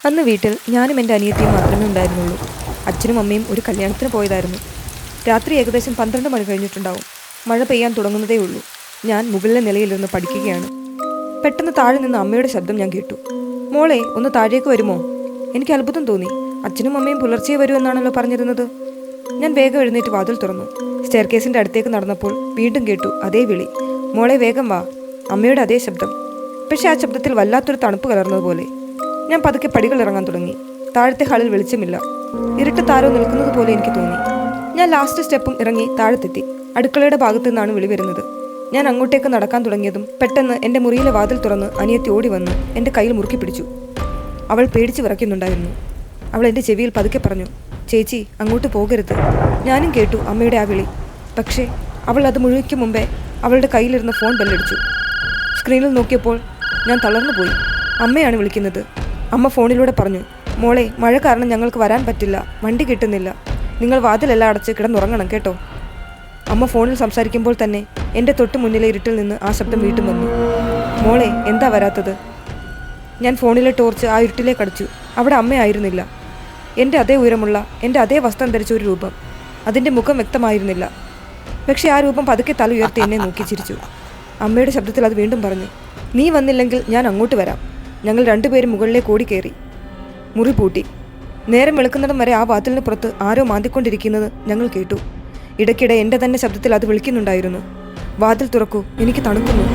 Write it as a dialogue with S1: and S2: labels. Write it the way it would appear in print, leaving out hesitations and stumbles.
S1: അന്ന് വീട്ടിൽ ഞാനും എൻ്റെ അനിയത്തിയും മാത്രമേ ഉണ്ടായിരുന്നുള്ളൂ. അച്ഛനും അമ്മയും ഒരു കല്യാണത്തിന് പോയതായിരുന്നു. രാത്രി ഏകദേശം 12 മണി കഴിഞ്ഞിട്ടുണ്ടാവും. മഴ പെയ്യാൻ തുടങ്ങുന്നതേ ഉള്ളൂ. ഞാൻ മുകളിലെ നിലയിലിരുന്ന് പഠിക്കുകയാണ്. പെട്ടെന്ന് താഴെ നിന്ന് അമ്മയുടെ ശബ്ദം ഞാൻ കേട്ടു. മോളെ, ഒന്ന് താഴേക്ക് വരുമോ? എനിക്ക് അത്ഭുതം തോന്നി. അച്ഛനും അമ്മയും പുലർച്ചെ വരൂ എന്നാണല്ലോ പറഞ്ഞിരുന്നത്. ഞാൻ വേഗം എഴുന്നേറ്റ് വാതിൽ തുറന്നു. സ്റ്റെയർകേസിൻ്റെ അടുത്തേക്ക് നടന്നപ്പോൾ വീണ്ടും കേട്ടു അതേ വിളി. മോളെ, വേഗം വാ. അമ്മയുടെ അതേ ശബ്ദം. പക്ഷെ ആ ശബ്ദത്തിൽ വല്ലാത്തൊരു തണുപ്പ് കലർന്നതുപോലെ. ഞാൻ പതുക്കെ പടികൾ ഇറങ്ങാൻ തുടങ്ങി. താഴത്തെ ഹാളിൽ വെളിച്ചമില്ല. ഇരുട്ട് താരോ നിൽക്കുന്നത് പോലെ എനിക്ക് തോന്നി. ഞാൻ ലാസ്റ്റ് സ്റ്റെപ്പും ഇറങ്ങി താഴത്തെത്തി. അടുക്കളയുടെ ഭാഗത്തു നിന്നാണ് വിളി വരുന്നത്. ഞാൻ അങ്ങോട്ടേക്ക് നടക്കാൻ തുടങ്ങിയതും പെട്ടെന്ന് എൻ്റെ മുറിയിലെ വാതിൽ തുറന്ന് അനിയത്തി ഓടി വന്ന് എൻ്റെ കയ്യിൽ മുറുക്കി പിടിച്ചു. അവൾ പേടിച്ച് വിറയ്ക്കുന്നുണ്ടായിരുന്നു. അവൾ എൻ്റെ ചെവിയിൽ പതുക്കെ പറഞ്ഞു, ചേച്ചി, അങ്ങോട്ട് പോകരുത്. ഞാനും കേട്ടു അമ്മയുടെ ആ വിളി. പക്ഷേ അവൾ അത് മുഴുവയ്ക്കും മുമ്പേ അവളുടെ കയ്യിലിരുന്ന ഫോൺ ബെല്ലടിച്ചു. സ്ക്രീനിൽ നോക്കിയപ്പോൾ ഞാൻ തളർന്നുപോയി. അമ്മയാണ് വിളിക്കുന്നത്. അമ്മ ഫോണിലൂടെ പറഞ്ഞു, മോളെ, മഴ കാരണം ഞങ്ങൾക്ക് വരാൻ പറ്റില്ല, വണ്ടി കിട്ടുന്നില്ല. നിങ്ങൾ വാതിലെല്ലാം അടച്ച് കിടന്നുറങ്ങണം കേട്ടോ. അമ്മ ഫോണിൽ സംസാരിക്കുമ്പോൾ തന്നെ എൻ്റെ തൊട്ട് മുന്നിലെ ഇരുട്ടിൽ നിന്ന് ആ ശബ്ദം വീണ്ടും വന്നു. മോളെ, എന്താ വരാത്തത്? ഞാൻ ഫോണിലെ ടോർച്ച് ആ ഇരുട്ടിലേക്ക് അടിച്ചു. അവിടെ അമ്മയായിരുന്നില്ല. എൻ്റെ അതേ ഉയരമുള്ള, എൻ്റെ അതേ വസ്ത്രം ധരിച്ച ഒരു രൂപം. അതിൻ്റെ മുഖം വ്യക്തമായിരുന്നില്ല. പക്ഷേ ആ രൂപം പതുക്കെ തല ഉയർത്തി എന്നെ നോക്കി ചിരിച്ചു. അമ്മയുടെ ശബ്ദത്തിൽ അത് വീണ്ടും പറഞ്ഞു, നീ വന്നില്ലെങ്കിൽ ഞാൻ അങ്ങോട്ട് വരാം. ഞങ്ങൾ രണ്ടുപേരും മുകളിലേക്ക് ഓടിക്കയറി. മുറി പൂട്ടി. നേരം വെളുക്കുന്നിടം വരെ ആ വാതിലിന് പുറത്ത് ആരോ മാന്തിക്കൊണ്ടിരിക്കുന്നത് ഞങ്ങൾ കേട്ടു. ഇടയ്ക്കിടെ എൻ്റെ തന്നെ ശബ്ദത്തിൽ അത് വിളിക്കുന്നുണ്ടായിരുന്നു, വാതിൽ തുറക്കൂ, എനിക്ക് തണുക്കുന്നു.